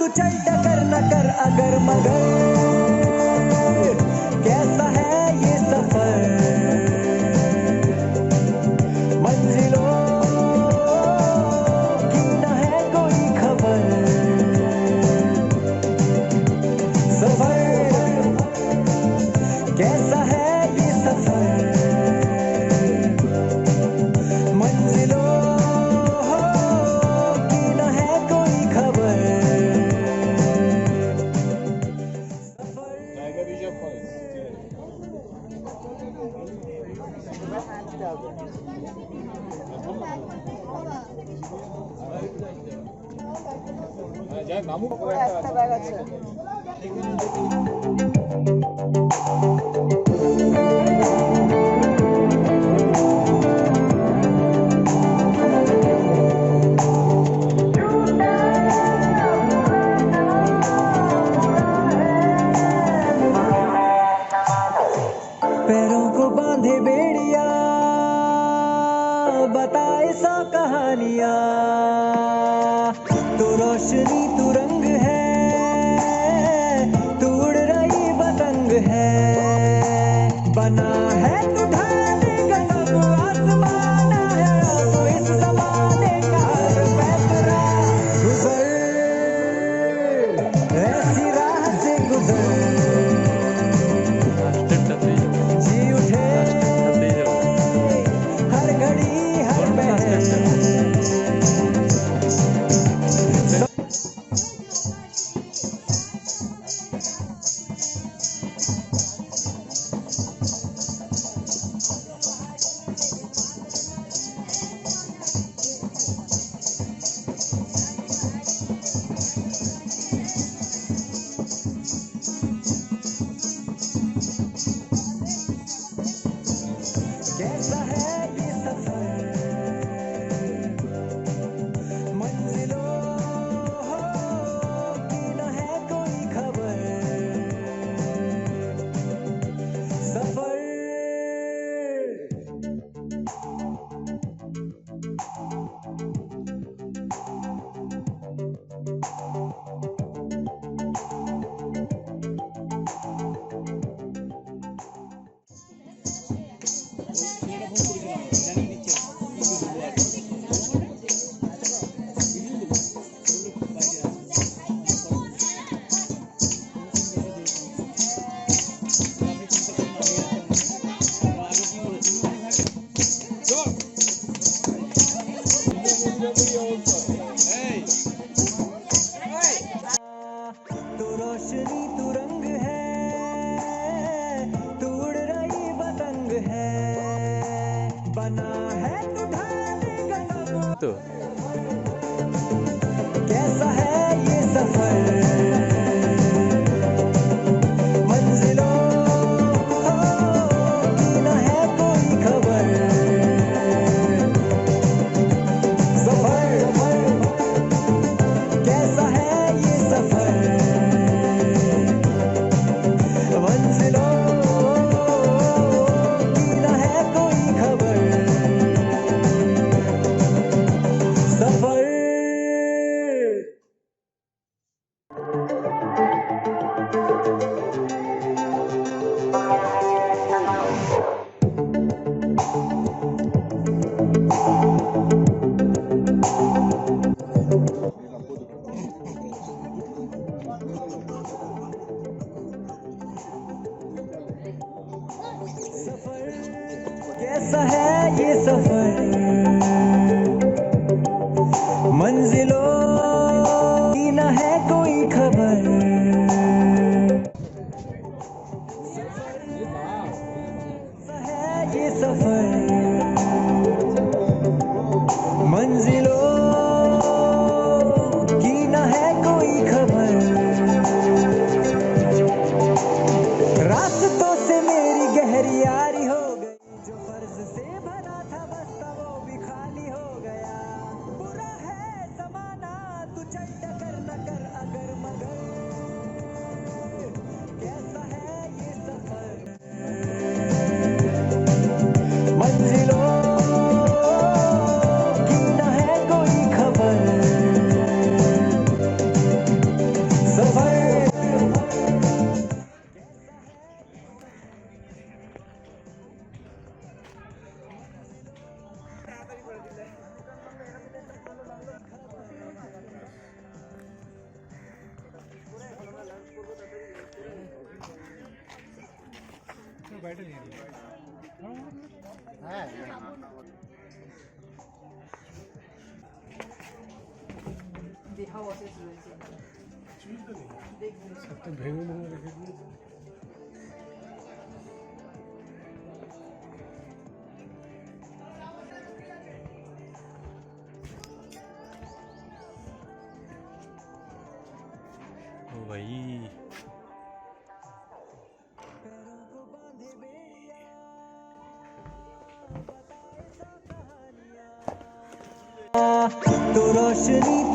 तू चल टकर न कर अगर मगर, कैसा है ये सफर, मंजिलों की न है कोई खबर, सफर कैसा है ये सफर, मंजिलों की न है कोई खबर, पैरों को बांधे बेड़िया, बताए सौ कहानियां, तू रोशनी तू रंग है, तू उड़ रही पतंग है, बना है तू ढाले गगन आसमान है, तू इस जमाने का फैसला, गुजर ऐसी राह से गुजर, जी उठे हर घड़ी हर पहर, कैसा है ये सफर, मंजिलों की न है कोई खबर, सफर तू रोशनी तू रंग है, तू उड़ रही पतंग है, बना है तू ढाले गगन, कैसा है ये सफर, मंजिलों की न है कोई खबर, सफर कैसा है ये सफर, मंजिलों की न है कोई खबर, सफर कैसा है ये सफर, मंजिलों की न है कोई खबर, कैसा है ये सफर, मंजिलों की न है कोई खबर, रास्तों से मेरी गहरी यारी हो गई, जो फर्ज से भरा था बस वो भी बैठ नहीं रही देखा हुआ से देख सब तो भेंगू मंगू रखेगी वही तो रोशनी